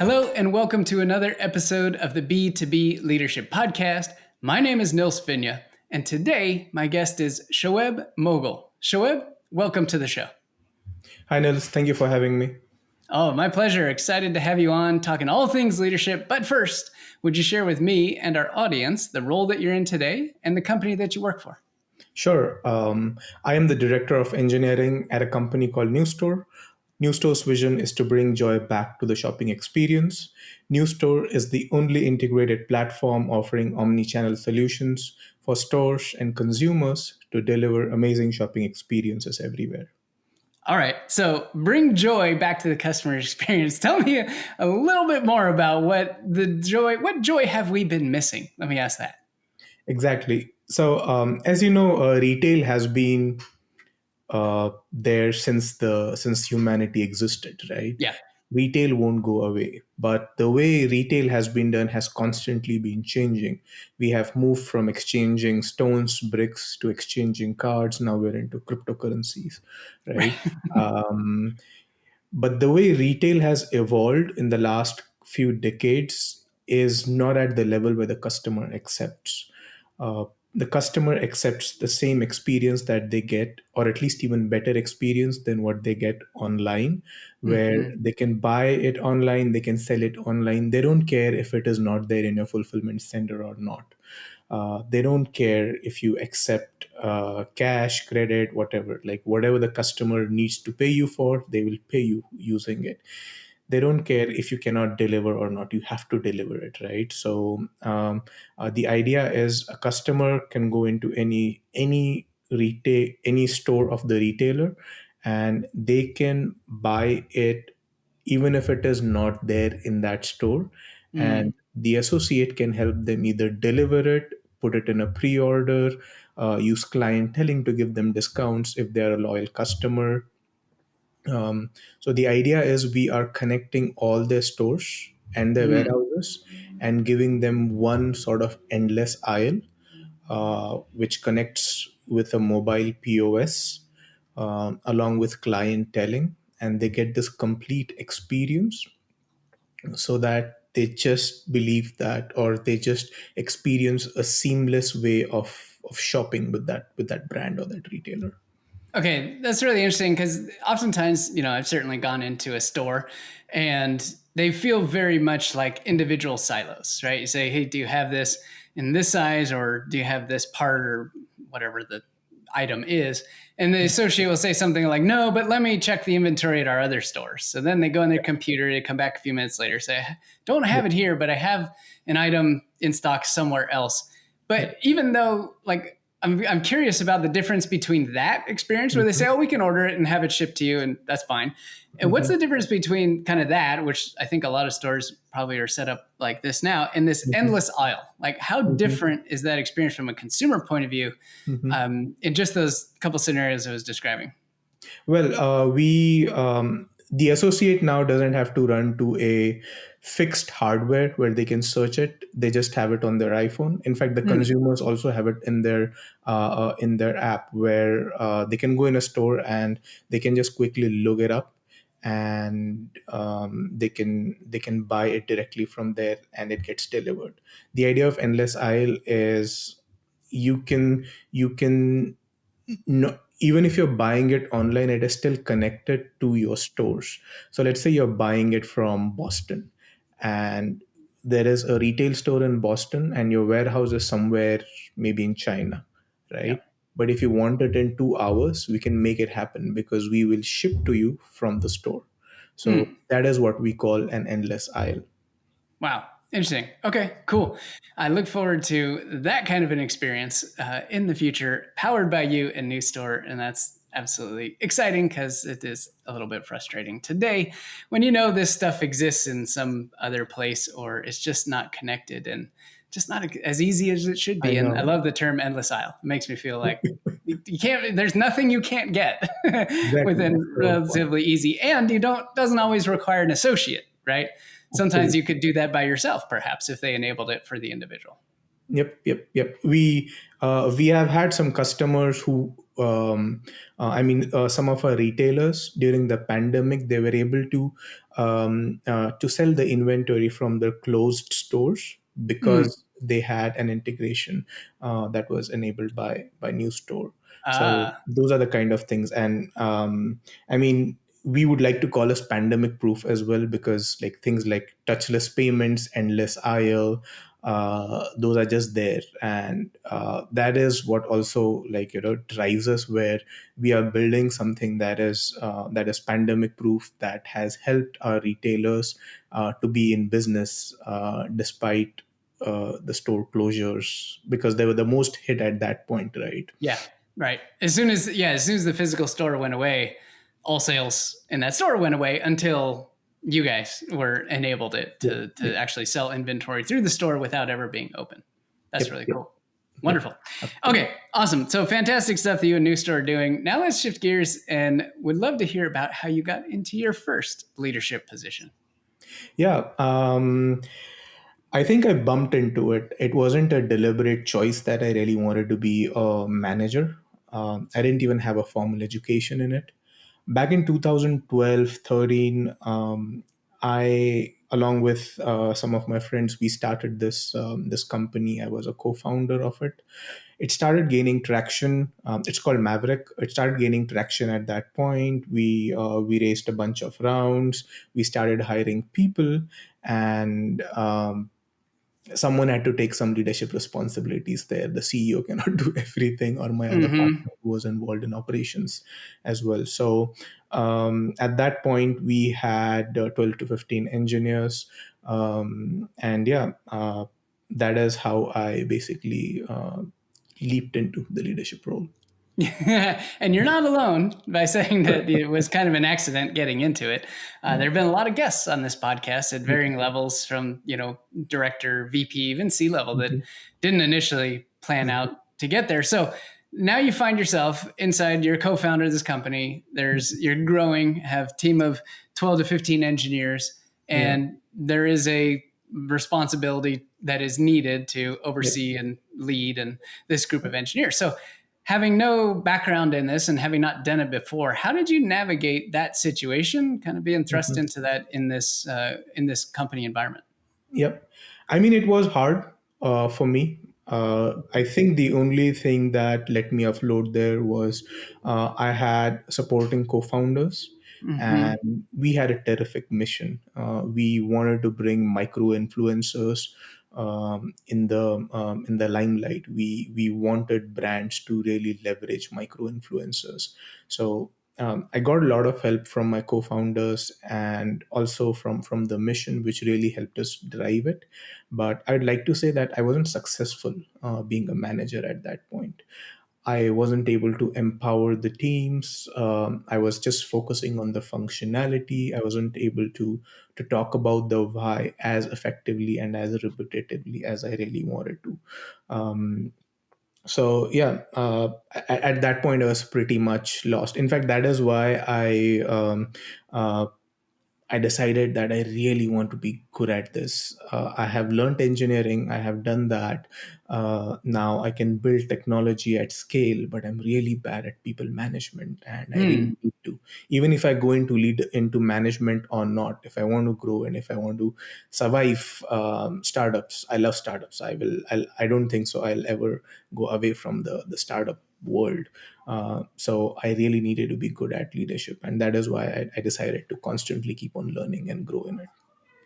Hello, and welcome to another episode of the B2B Leadership Podcast. My name is Nils Finya, and today my guest is Shoeb Mogal. Shoeb, welcome to the show. Hi, Nils. Thank you for having me. Oh, my pleasure. Excited to have you on talking all things leadership. But first, would you share with me and our audience the role that you're in today and the company that you work for? Sure. I am the director of engineering at a company called NewStore. NewStore's vision is to bring joy back to the shopping experience. NewStore is the only integrated platform offering omni-channel solutions for stores and consumers to deliver amazing shopping experiences everywhere. All right. So bring joy back to the customer experience. Tell me a little bit more about what joy have we been missing? Let me ask that. Exactly. So, as you know, retail has been there since humanity existed, right? Yeah. Retail won't go away, but the way retail has been done has constantly been changing. We have moved from exchanging stones, bricks to exchanging cards. Now we're into cryptocurrencies, right? um, but the way retail has evolved in the last few decades is not at the level where the customer accepts. Uh, the customer accepts the same experience that they get, or at least even better experience than what they get online, where Mm-hmm. they can buy it online, they can sell it online. They don't care if it is not there in your fulfillment center or not. They don't care if you accept cash, credit, whatever. Like whatever the customer needs to pay you for, they will pay you using it. They don't care if you cannot deliver or not. You have to deliver it, right? So the idea is a customer can go into any store of the retailer, and they can buy it even if it is not there in that store, and Mm. the associate can help them either deliver it, put it in a pre-order, use clienteling to give them discounts if they're a loyal customer. So the idea is we are connecting all their stores and their Mm. warehouses and giving them one sort of endless aisle, which connects with a mobile POS, along with clienteling, and they get this complete experience so that they just believe that, or they just experience a seamless way of shopping with that brand or that retailer. Okay, that's really interesting because oftentimes, I've certainly gone into a store and they feel very much like individual silos, right? You say, hey, do you have this in this size or do you have this part or whatever the item is? And the associate will say something like, no, but let me check the inventory at our other stores. So then they go on their computer, they come back a few minutes later, say, don't have it here, but I have an item in stock somewhere else. But even though, like, I'm curious about the difference between that experience where they say, oh, we can order it and have it shipped to you, and that's fine. And what's Mhm. the difference between kind of that, which I think a lot of stores probably are set up like this now, and this Mhm. endless aisle? Like, how Mhm. different is that experience from a consumer point of view Mhm. in just those couple scenarios I was describing? Well, the associate now doesn't have to run to a fixed hardware where they can search it. They just have it on their iPhone. In fact, the Mm, consumers also have it in their app, where they can go in a store and they can just quickly look it up, and they can buy it directly from there, and it gets delivered. The idea of endless aisle is you can no, even if you're buying it online, it is still connected to your stores. So let's say you're buying it from Boston, and there is a retail store in Boston and your warehouse is somewhere, maybe in China, yeah. right? But if you want it in 2 hours, we can make it happen because we will ship to you from the store. So Hmm. that is what we call an endless aisle. Wow. Interesting. Okay, cool. I look forward to that kind of an experience in the future, powered by you and New Store. And that's absolutely exciting because it is a little bit frustrating today when you know this stuff exists in some other place or it's just not connected and just not as easy as it should I be. And I know. love the term endless aisle. It makes me feel like you can't, there's nothing you can't get Exactly. within That's the whole point. relatively easy. And you doesn't always require an associate, right? Sometimes you Absolutely. could do that by yourself, perhaps, if they enabled it for the individual. Yep. We We have had some customers who, some of our retailers during the pandemic, they were able to sell the inventory from the closed stores Mm. because they had an integration that was enabled by NewStore. So Ah, those are the kind of things, and I mean, we would like to call us pandemic proof as well, because like things like touchless payments, endless aisle, those are just there, and that is what also, like, drives us, where we are building something that is pandemic proof, that has helped our retailers to be in business despite the store closures, because they were the most hit at that point, right? yeah, right. As soon as the physical store went away, all sales in that store went away until you guys were enabled it Yep, to yep, actually sell inventory through the store without ever being open. That's yep, really yep, cool. yep. Wonderful. Absolutely. Okay, awesome. So fantastic stuff that you and NewStore are doing. Now let's shift gears and would love to hear about how you got into your first leadership position. Yeah. I think I bumped into it. It wasn't a deliberate choice that I really wanted to be a manager. I didn't even have a formal education in it. Back in 2012, 13, I, along with some of my friends, we started this company. I was a co-founder of it. It started gaining traction. It's called Maverick. It started gaining traction at that point. We raised a bunch of rounds. We started hiring people, and someone had to take some leadership responsibilities there. The CEO cannot do everything, or my other Mm-hmm. partner who was involved in operations as well. So at that point, we had 12 to 15 engineers. And yeah, that is how I basically leaped into the leadership role. And you're not alone by saying that it was kind of an accident getting into it. Yeah. There have been a lot of guests on this podcast at varying levels, from director, VP, even C level, that Mhm. didn't initially plan out to get there. So now you find yourself inside. You're a co-founder of this company. You're growing, have team of 12 to 15 engineers, Yeah. and there is a responsibility that is needed to Yep. oversee and lead and this group of engineers. So having no background in this and having not done it before, how did you navigate that situation, kind of being thrust Mhm. into that in this company environment? Yep. I mean, it was hard for me. I think the only thing that let me afloat there was I had supporting co founders, Mm-hmm. and we had a terrific mission. We wanted to bring micro influencers in the limelight. We wanted brands to really leverage micro influencers. So I got a lot of help from my co-founders, and also from the mission, which really helped us drive it. But I'd like to say that I wasn't successful being a manager at that point. I wasn't able to empower the teams. I was just focusing on the functionality. I wasn't able to talk about the why as effectively and as repetitively as I really wanted to. Um, so yeah, at that point I was pretty much lost. In fact, that is why I decided that I really want to be good at this. I have learned engineering, I have done that. Now I can build technology at scale, but I'm really bad at people management, and I Hmm. really need to. Even if I go into lead into management or not, if I want to grow and if I want to survive startups, I love startups. I don't think so I'll ever go away from the startup world. So I really needed to be good at leadership, and that is why I decided to constantly keep on learning and grow in it.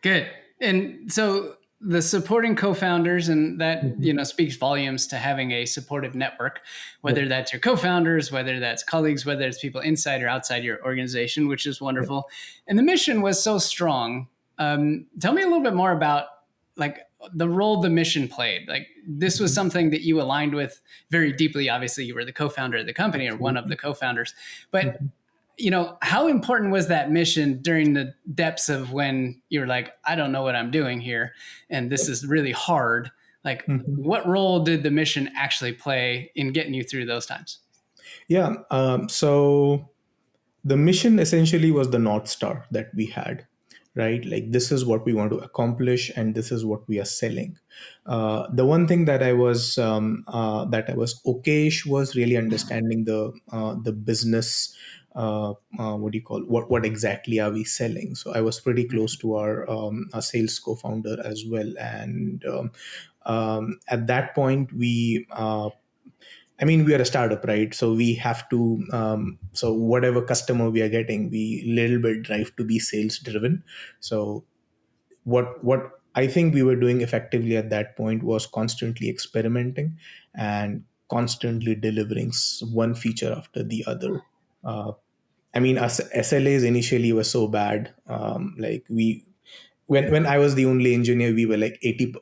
Good. And so the supporting co-founders, and that Mhm. speaks volumes to having a supportive network, whether Yep. that's your co-founders, whether that's colleagues, whether it's people inside or outside your organization, which is Yep. wonderful. And the mission was so strong. Tell me a little bit more about, like, the role the mission played. Like, this was Mhm. something that you aligned with very deeply. Obviously, you were the co-founder of the company, or one of the Absolutely. co-founders, but Mhm. how important was that mission during the depths of when you were like, I don't know what I'm doing here, and this Yep. is really hard? Like, Mhm. what role did the mission actually play in getting you through those times? Yeah. So the mission essentially was the North Star that we had, right? Like this is what we want to accomplish, and this is what we are selling. The one thing that I was okayish was really understanding the business. What do you call, what exactly are we selling? So I was pretty close to our sales co-founder as well, and at that point I mean, we are a startup, right? So we have to, so whatever customer we are getting, we little bit drive to be sales driven. So what I think we were doing effectively at that point was constantly experimenting and constantly delivering one feature after the other. Uh, I mean, us SLAs initially were so bad. Like when I was the only engineer, we were like 80%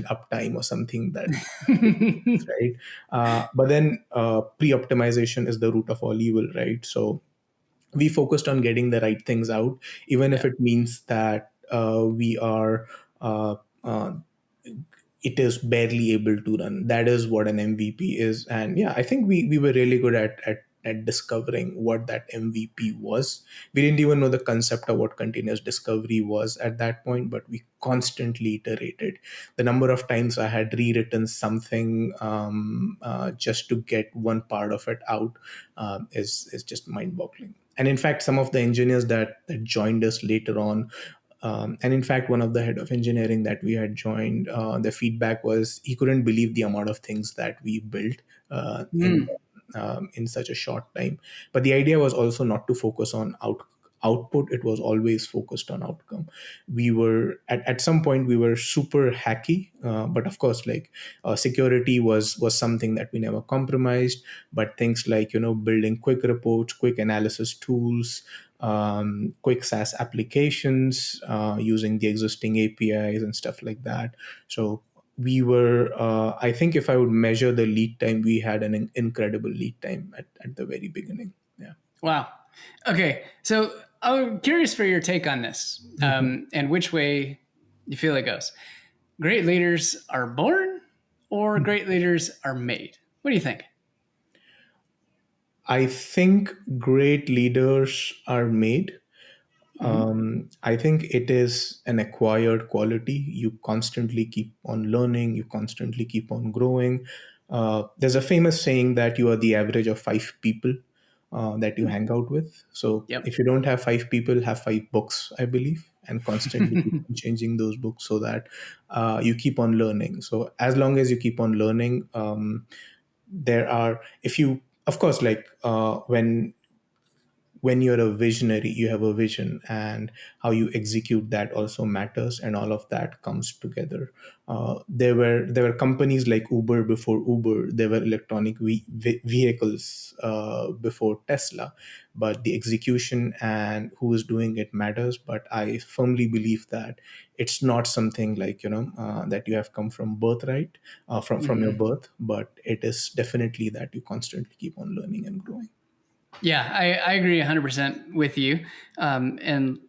uptime or something that right? But then pre-optimization is the root of all evil, right? So we focused on getting the right things out, even if Yeah. it means that we are uh, uh, it is barely able to run. That is what an MVP is. And yeah, I think we were really good at discovering what that MVP was. We didn't even know the concept of what continuous discovery was at that point, but we constantly iterated. The number of times I had rewritten something just to get one part of it out is just mind-boggling. And in fact, some of the engineers that joined us later on, and in fact, one of the head of engineering that we had joined, the feedback was he couldn't believe the amount of things that we built uh, in Mm. in such a short time. But the idea was also not to focus on output. It was always focused on outcome. We were at some point we were super hacky, but of course, like security was something that we never compromised. But things like building quick reports, quick analysis tools, quick SaaS applications using the existing APIs and stuff like that. So we were, I think, if I would measure the lead time, we had an incredible lead time at the very beginning. Yeah. Wow. Okay. So I'm curious for your take on this, Mhm. and which way you feel it goes. Great leaders are born, or great leaders are made? What do you think? I think great leaders are made. Hmm. I think it is an acquired quality. You constantly keep on learning, you constantly keep on growing. There's a famous saying that you are the average of five people that you hang out with. So Yep. if you don't have five people, have five books, I believe, and constantly keep on changing those books so that you keep on learning. So as long as you keep on learning, there are, if you, of course, like when you're a visionary, you have a vision, and how you execute that also matters, and all of that comes together. There were companies like Uber before Uber. There were electronic vehicles before Tesla, but the execution and who is doing it matters. But I firmly believe that it's not something like that you have come from birthright, from your Hmm. birth, but it is definitely that you constantly keep on learning and growing. Yeah, I agree 100% with you. And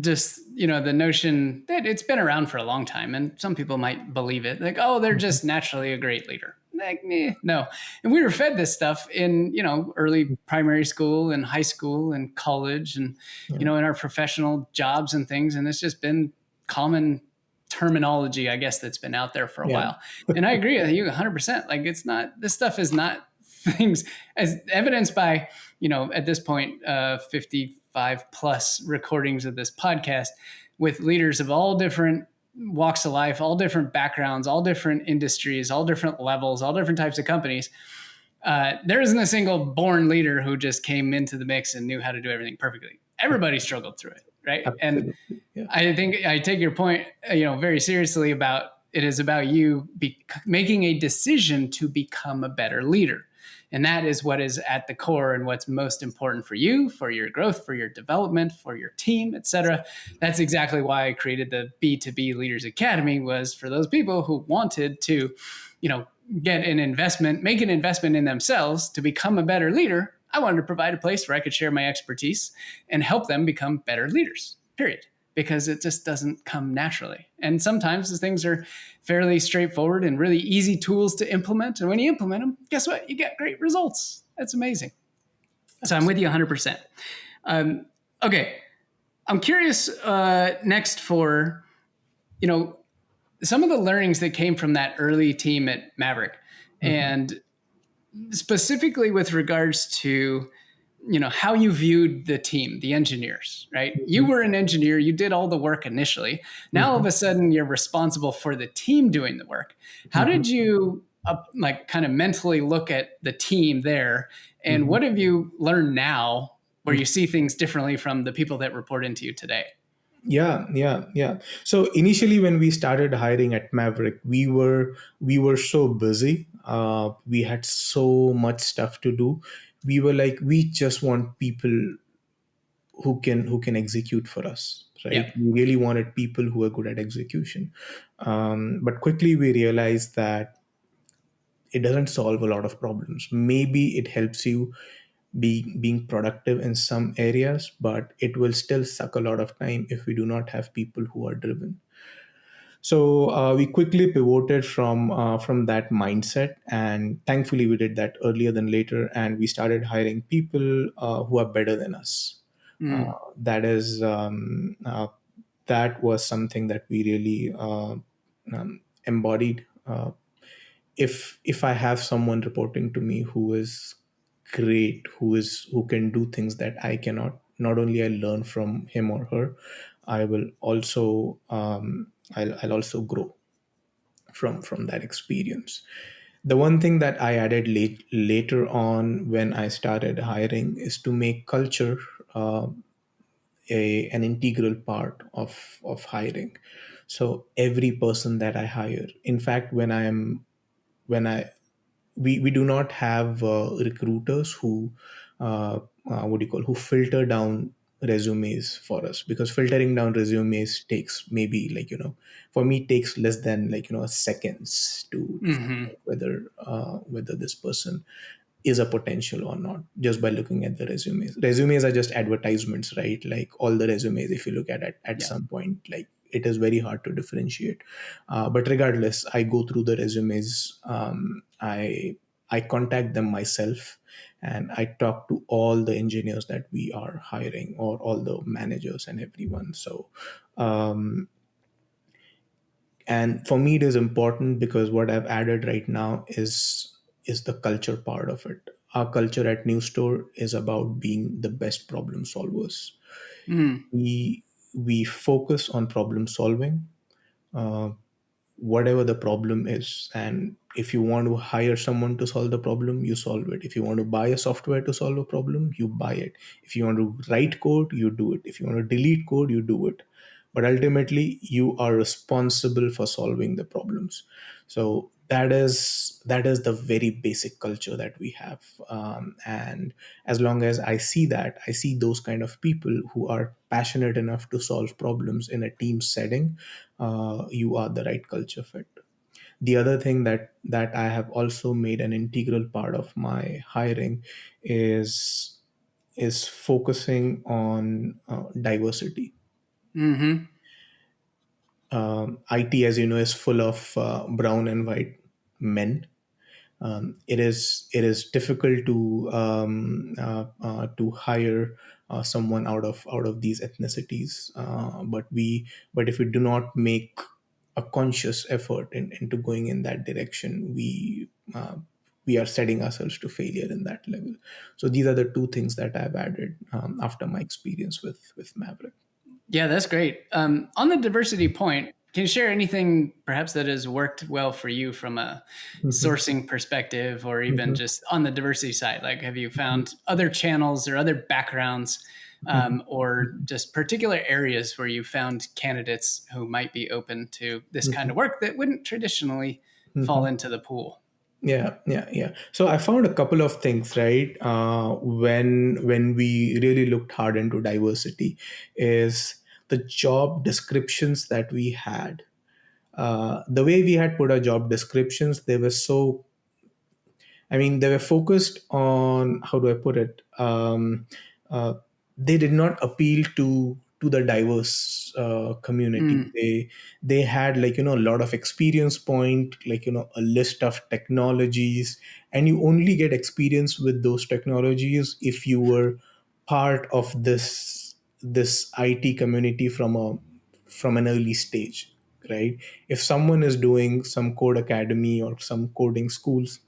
just, the notion that it's been around for a long time, and some people might believe it, like, oh, they're just naturally a great leader. Like, no. And we were fed this stuff in, early primary school and high school and college and, Yeah. in our professional jobs and things. And it's just been common terminology, I guess, that's been out there for a Yeah. while. And I agree with you 100%. Like, this stuff is not things as evidenced by, at this point, 55 plus recordings of this podcast with leaders of all different walks of life, all different backgrounds, all different industries, all different levels, all different types of companies. There isn't a single born leader who just came into the mix and knew how to do everything perfectly. Everybody struggled through it, right? And Absolutely. Yeah. I think I take your point, very seriously about it is about you making a decision to become a better leader. And that is what is at the core and what's most important for you, for your growth, for your development, for your team, et cetera. That's exactly why I created the B2B Leaders Academy, was for those people who wanted to, get an investment, make an investment in themselves to become a better leader. I wanted to provide a place where I could share my expertise and help them become better leaders, period, because it just doesn't come naturally. And sometimes these things are fairly straightforward and really easy tools to implement. And when you implement them, guess what? You get great results. That's amazing. So I'm with you 100%. Okay. I'm curious next for, you know, some of the learnings that came from that early team at Maverick, Mhm. and specifically with regards to, how you viewed the team, the engineers, right? You Mhm. were an engineer, you did all the work initially. Now all of Mhm. a sudden you're responsible for the team doing the work. How Mhm. did you like kind of mentally look at the team there, and Mhm. what have you learned now where you Mhm. see things differently from the people that report into you today? Yeah, yeah, yeah. So initially, when we started hiring at Maverick, we were so busy. We had so much stuff to do. We were like, we just want people who can execute for us, Yeah. right? We really wanted people who are good at execution. But quickly we realized that it doesn't solve a lot of problems. Maybe it helps you being productive in some areas, but it will still suck a lot of time if we do not have people who are driven. So we quickly pivoted from that mindset, and thankfully we did that earlier than later, and we started hiring people who are better than us. Mm. That is that was something that we really embodied. If I have someone reporting to me who is great, who can do things that I cannot, not only I learn from him or her, I will also I'll also grow from that experience. The one thing that I added later on when I started hiring is to make culture uh, an integral part of hiring. So every person that I hire, in fact, when I we do not have recruiters who what do you call, who filter down resumes for us, because filtering down resumes takes maybe, like, for me takes less than, like, seconds to find Hmm. out whether this person is a potential or not, just by looking at the resumes. Resumes are just advertisements, right? Like all the resumes, if you look at it at Yeah. some point, like, it is very hard to differentiate. But regardless, I go through the resumes. I contact them myself, and I talk to all the engineers that we are hiring, or all the managers and everyone. So um, and for me it is important, because what I've added right now is the culture part of it. Our culture at NewStore is about being the best problem solvers. Mm. We focus on problem solving, uh, whatever the problem is. And if you want to hire someone to solve the problem, you solve it. If you want to buy a software to solve a problem, you buy it. If you want to write code, you do it. If you want to delete code, you do it. But ultimately you are responsible for solving the problems. So that is the very basic culture that we have. And as long as I see that, I see those kind of people who are passionate enough to solve problems in a team setting, you are the right culture fit. The other thing that I have also made an integral part of my hiring is focusing on diversity. Hmm. IT, as you know, is full of brown and white men. It is difficult to hire someone out of these ethnicities. But if we do not make a conscious effort into going in that direction, we are setting ourselves to failure in that level. So these are the two things that I've added after my experience with Maverick. Yeah, that's great. On the diversity point, can you share anything perhaps that has worked well for you from a Mhm. sourcing perspective, or even Mhm. just on the diversity side? Like, have you found other channels or other backgrounds, Mhm. or just particular areas where you found candidates who might be open to this kind Mhm. of work that wouldn't traditionally fall Mhm. into the pool? Yeah, yeah, yeah. So I found a couple of things, right? When we really looked hard into diversity, is the job descriptions that we had. The way we had put our job descriptions, they were so, I mean, they were focused on, how do I put it? Uh, they did not appeal to the diverse community. Mm, They had, like, a lot of experience point, like, a list of technologies, and you only get experience with those technologies if you were part of this. this IT community from an early stage, right? If someone is doing some code academy or some coding schools,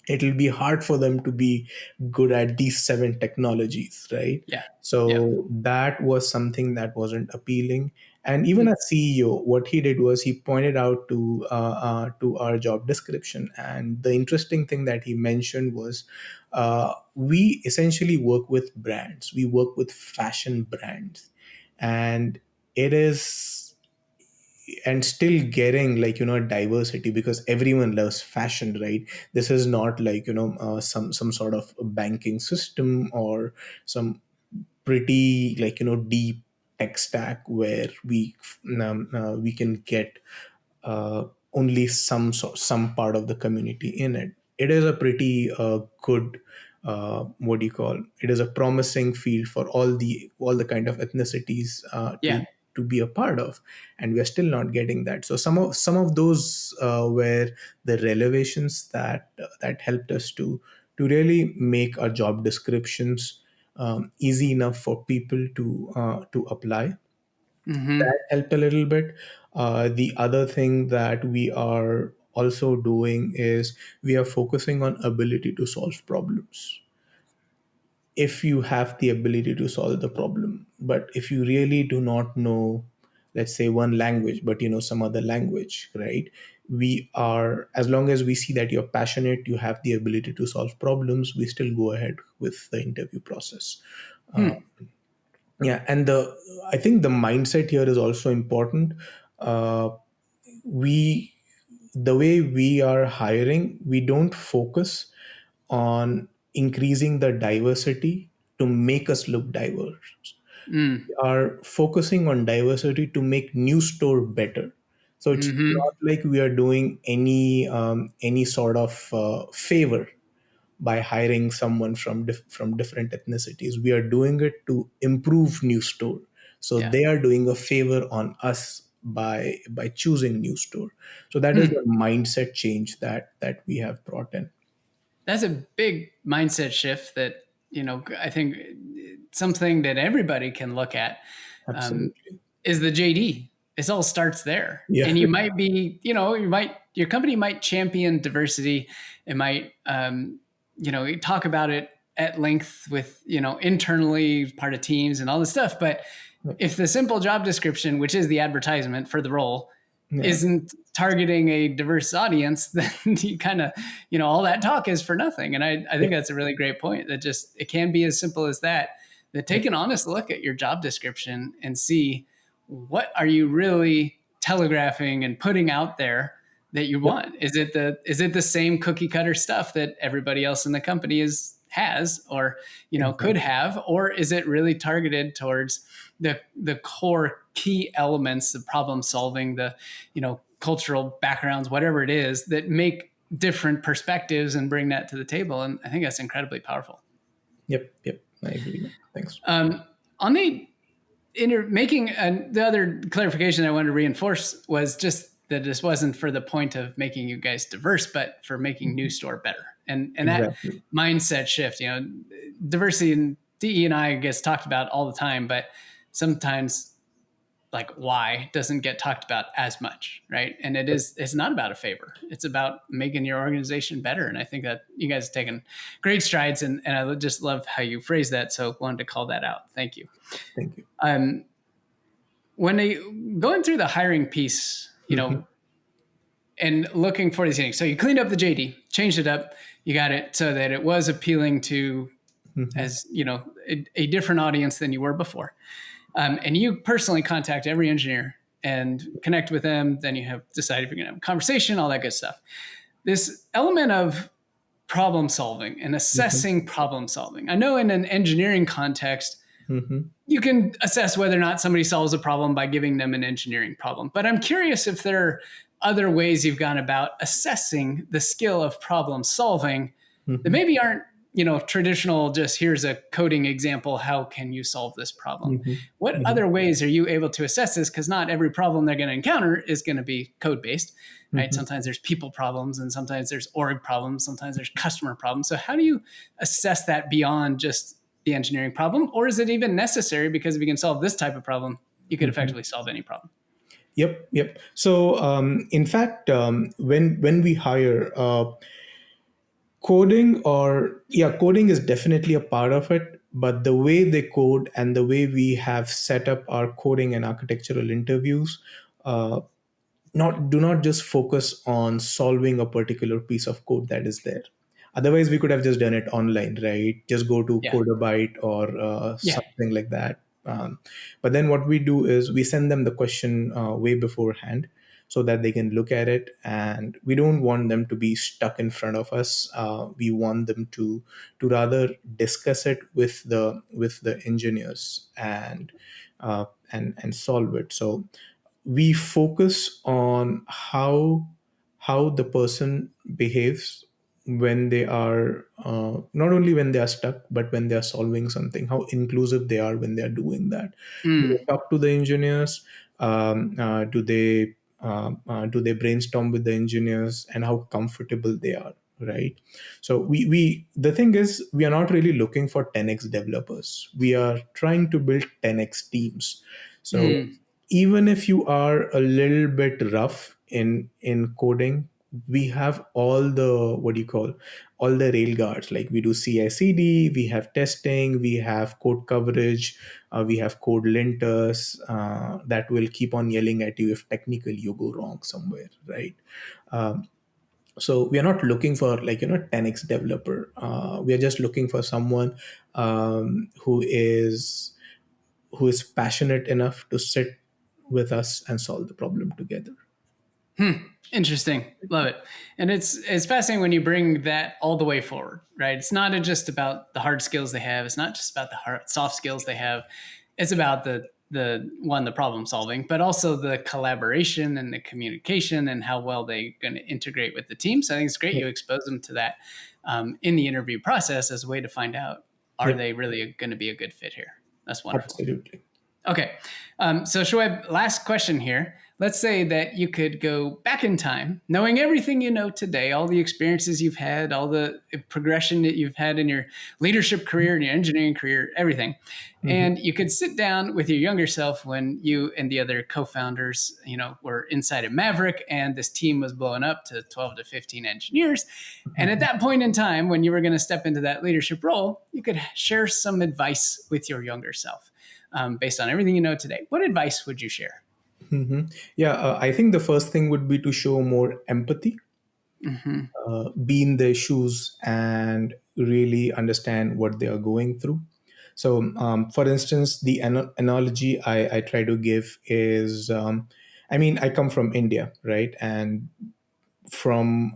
it'll be hard for them to be good at these seven technologies, right? Yeah. Yeah. So that was something that wasn't appealing. And even Hmm. as CEO, what he did was he pointed out to our job description, and the interesting thing that he mentioned was, we essentially work with brands. We work with fashion brands, and it is and still getting, like, diversity, because everyone loves fashion, right? This is not like, some sort of banking system or some pretty, like, deep tech stack where we can get only some part of the community in it. It is a pretty good, what do you call, it is a promising field for all the kind of ethnicities Yeah. to be a part of, and we are still not getting that. So some of those were the relevations that helped us to really make our job descriptions easy enough for people to apply. Hmm. That helped a little bit. The other thing that we are also doing is we are focusing on ability to solve problems. If you have the ability to solve the problem, but if you really do not know, let's say, one language, but you know some other language, right? We are, as long as we see that you're passionate, you have the ability to solve problems, we still go ahead with the interview process. Uh, Hmm. yeah, and I think the mindset here is also important. uh, we the way we are hiring, we don't focus on increasing the diversity to make us look diverse. Mm. We are focusing on diversity to make NewStore better. So it's Hmm. not like we are doing any sort of favor by hiring someone from different ethnicities. We are doing it to improve NewStore. So Yeah. they are doing a favor on us by choosing NewStore. So that is Hmm. the mindset change that we have brought in. That's a big mindset shift that, I think something that everybody can look at, um, Absolutely. is the JD. It all starts there. Yeah. And you might be, your company might champion diversity. It might, talk about it at length with, internally part of teams and all this stuff. But if the simple job description, which is the advertisement for the role, Yeah. isn't targeting a diverse audience, then you kind of, all that talk is for nothing. And I Yeah. think that's a really great point, that just, it can be as simple as that, that Yeah. take an honest look at your job description and see what are you really telegraphing and putting out there that you Yeah. want. Is it the same cookie cutter stuff that everybody else in the company has, or could Exactly. have, or is it really targeted towards the core key elements of problem solving, the cultural backgrounds, whatever it is, that make different perspectives and bring that to the table? And I think that's incredibly powerful. Yep. Yep. I agree, man. Thanks. um, on the making the other clarification I wanted to reinforce was just that this wasn't for the point of making you guys diverse, but for making Mhm. NewStore better. And that Exactly. mindset shift, diversity and DE and I gets talked about all the time, but sometimes, like, why doesn't get talked about as much, right? And Yep. it's not about a favor, it's about making your organization better. And I think that you guys have taken great strides, and I just love how you phrase that, so wanted to call that out. Thank you. Thank you. um, when they going through the hiring piece, Mhm. and looking for these things, so you cleaned up the JD, changed it up, you got it so that it was appealing to, Mhm. as a different audience than you were before. And you personally contact every engineer and connect with them. Then you have decided if you're going to have a conversation, all that good stuff. This element of problem solving and Mhm. assessing problem solving. I know in an engineering context, Mhm. you can assess whether or not somebody solves a problem by giving them an engineering problem. But I'm curious if there are other ways you've gone about assessing the skill of problem solving that Mhm. maybe aren't, traditional, just here's a coding example, how can you solve this problem? Mhm. What Mhm. other ways are you able to assess this? Because not every problem they're going to encounter is going to be code based, right? Mhm. Sometimes there's people problems, and sometimes there's org problems, sometimes there's customer problems. So how do you assess that beyond just the engineering problem, or is it even necessary because if you can solve this type of problem, you could Mhm. effectively solve any problem? Yep, yep. So, in fact, when we hire, coding, or yeah, coding is definitely a part of it, but the way they code and the way we have set up our coding and architectural interviews, uh, not do not just focus on solving a particular piece of code that is there. Otherwise we could have just done it online, right? Just go to Yeah. Codabyte or Yeah. something like that. But then what we do is we send them the question way beforehand, so that they can look at it, and we don't want them to be stuck in front of us. We want them to rather discuss it with the engineers, and solve it. So we focus on how the person behaves when they are, not only when they are stuck, but when they are solving something, how inclusive they are when they are doing that. Do they Mm. talk to the engineers? Do they brainstorm with the engineers, and how comfortable they are, right? So we the thing is, we are not really looking for 10x developers. We are trying to build 10x teams. So Mm. even if you are a little bit rough in coding, we have all the, what do you call, all the rail guards. Like, we do CI/CD, we have testing, we have code coverage, we have code linters that will keep on yelling at you if technically you go wrong somewhere, right? um, so we are not looking for, like, 10x developer. We are just looking for someone who is passionate enough to sit with us and solve the problem together. Hmm. Interesting. Love it. And it's fascinating when you bring that all the way forward, right? It's not just about the hard skills they have. It's not just about the soft skills they have. It's about the problem solving, but also the collaboration and the communication and how well they're going to integrate with the team. So I think it's great you Yep. expose them to that in the interview process as a way to find out, are Yep. they really going to be a good fit here? That's wonderful. Absolutely. Okay. So, Shoaib, last question here. Let's say that you could go back in time, knowing everything you know today, all the experiences you've had, all the progression that you've had in your leadership career and your engineering career, everything. Mhm. And you could sit down with your younger self when you and the other co-founders, were inside of Maverick and this team was blowing up to 12 to 15 engineers. And at Mhm. that point in time, when you were going to step into that leadership role, you could share some advice with your younger self based on everything you know today. What advice would you share? Mhm. Yeah, I think the first thing would be to show more empathy, Hmm. be in their shoes, and really understand what they are going through. So, for instance, the analogy I try to give is, I mean, I come from India, right? And from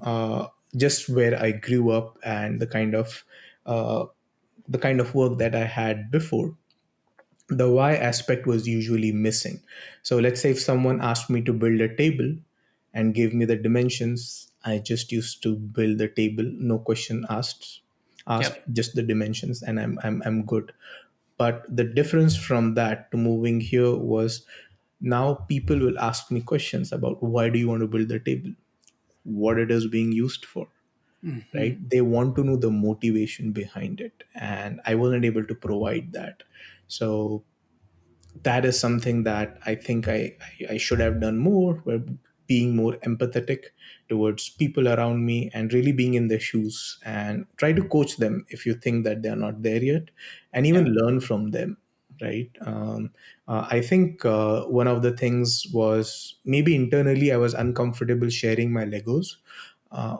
just where I grew up, and uh, the kind of work that I had before, the why aspect was usually missing. So let's say if someone asked me to build a table and gave me the dimensions, I just used to build the table, no question asked, Yep. just the dimensions, and I'm good. But the difference from that to moving here was, now people will ask me questions about, why do you want to build the table, what it is being used for, right? Hmm. They want to know the motivation behind it, and I wasn't able to provide that. So that is something that I think I should have done more, where being more empathetic towards people around me, and really being in their shoes, and try to coach them if you think that they're not there yet, and even Yep. learn from them, right? I think one of the things was, maybe internally I was uncomfortable sharing my Legos,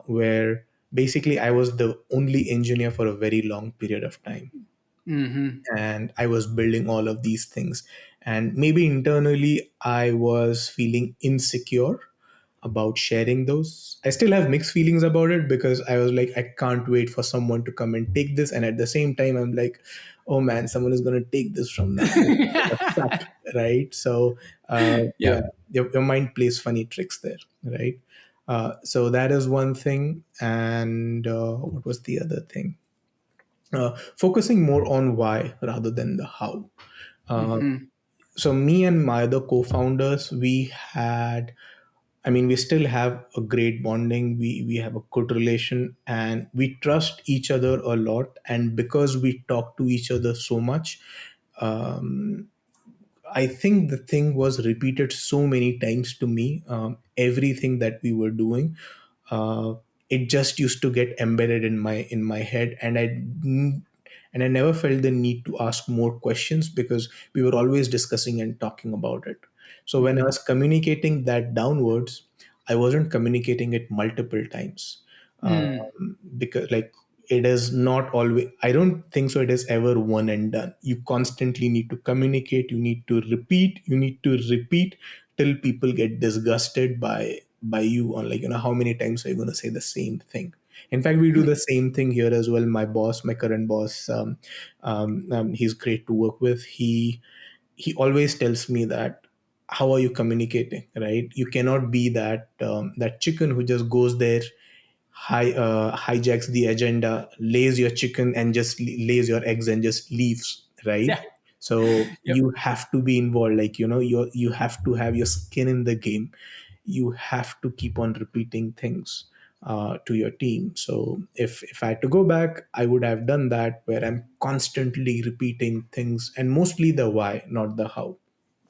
where basically I was the only engineer for a very long period of time, Hmm. and I was building all of these things. And maybe internally, I was feeling insecure about sharing those. I still have mixed feelings about it, because I was like, I can't wait for someone to come and take this. And at the same time, I'm like, oh man, someone is going to take this from now. This is gonna suck, right? So, yeah, Yep. your mind plays funny tricks there, right? So that is one thing. And what was the other thing? Focusing more on why rather than the how. Uh, Hmm. so me and my other co-founders, we had I mean, we still have a great bonding. We have a good relation, and we trust each other a lot. And because we talk to each other so much, um, I think the thing was repeated so many times to me. Everything that we were doing, uh, it just used to get embedded in my head, and I never felt the need to ask more questions because we were always discussing and talking about it. So when I Mhm. was communicating that downwards, I wasn't communicating it multiple times, Mm. because like it is not always, I don't think so it is ever one and done. You constantly need to communicate, you need to repeat till people get disgusted by you on, like, how many times are you going to say the same thing. In fact, we do the same thing here as well. My boss, my current boss, he's great to work with. He always tells me that, how are you communicating, right? You cannot be that chicken who just goes there, hijacks the agenda, lays your chicken and just lays your eggs and just leaves, right? Yeah. So Yep. you have to be involved, like, you have to have your skin in the game. You have to keep on repeating things to your team. So if I had to go back, I would have done that, where I'm constantly repeating things, and mostly the why, not the how.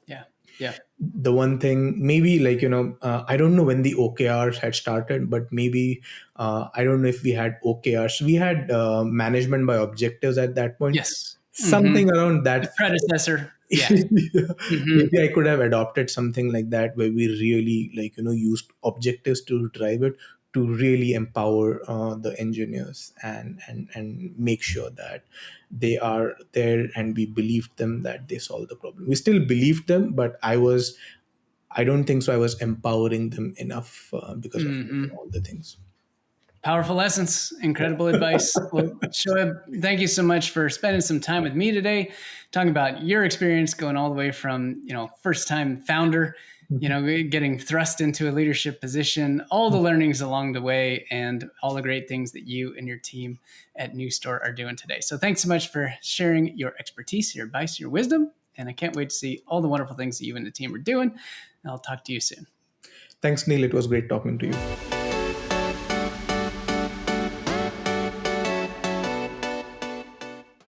Yeah. Yeah. The one thing, maybe, like, I don't know when the OKRs had started, but maybe, I don't know if we had OKRs. We had management by objectives at that point, Yes. something around The that. predecessor. Yeah. Hmm. Maybe I could have adopted something like that, where we really, like, used objectives to drive it, to really empower the engineers, and make sure that they are there, and we believed them that they solve the problem. We still believed them, but I don't think so I was empowering them enough, because of Hmm. all the things. Powerful lessons, incredible advice. Well, Shoaib, thank you so much for spending some time with me today, talking about your experience going all the way from, first time founder, getting thrust into a leadership position, all the learnings along the way, and all the great things that you and your team at NewStore are doing today. So thanks so much for sharing your expertise, your advice, your wisdom. And I can't wait to see all the wonderful things that you and the team are doing. And I'll talk to you soon. Thanks, Neil. It was great talking to you.